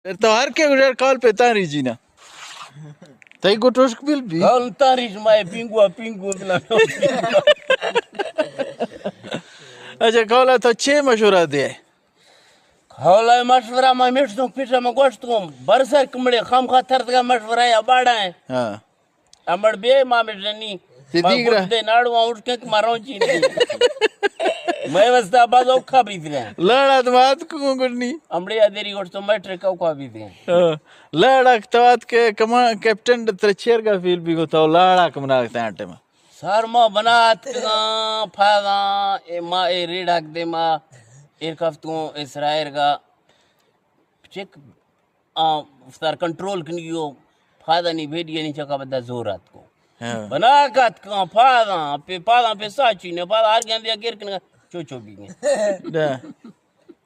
तो हर के गुजर कॉल पे तारी जी ना तई को टोस्क बिल भी कॉल तारी माय पिंगुआ बिला अच्छा कॉल तो छे मशवरा दे हौला मशवरा में मिर्चों पीछे में गोश्त को बरसर कमड़े खाम खातर का मशवरा या बाड़ा है हां अमड़ बे मामे जनी दीगरा दे नाड़ू उठ के मारो ची मैं वस्ता बाजो खा भी दे लड़ा तो बात को करनी अमड़े अदेरी गोश्त तो मैट्रिक का भी दे लड़ा तो बात के कमा कैप्टन त्रेचेर का फील भी को तो लड़ा कमरा के आटे में सर मा बनात का फागा ए मा ए रेडा दे मा एयरक्राफ्ट को इसराइल का चेक सर कंट्रोल कनियो फादा नहीं भेडिए नहीं चका बदा जोरात को बना कात का फादा पे साची ने फादा आर गया दिया गिर कन चोचो भी गए da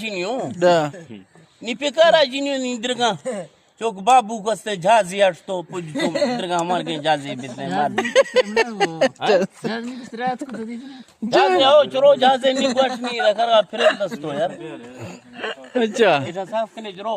जिनियो da नी पे कारा जिनियो नी दरगा चोक बाबू कस्ते झाजी आठ तो पुज तो दरगा हमार के झाजी बिते मार झाजी आओ चलो झाजी नी गोट नी रखरा फिर दस तो यार अच्छा इधर साफ कने जरो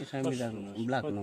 इधर ब्लैक नो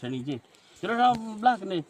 शनी जी चलो ब्लैक ने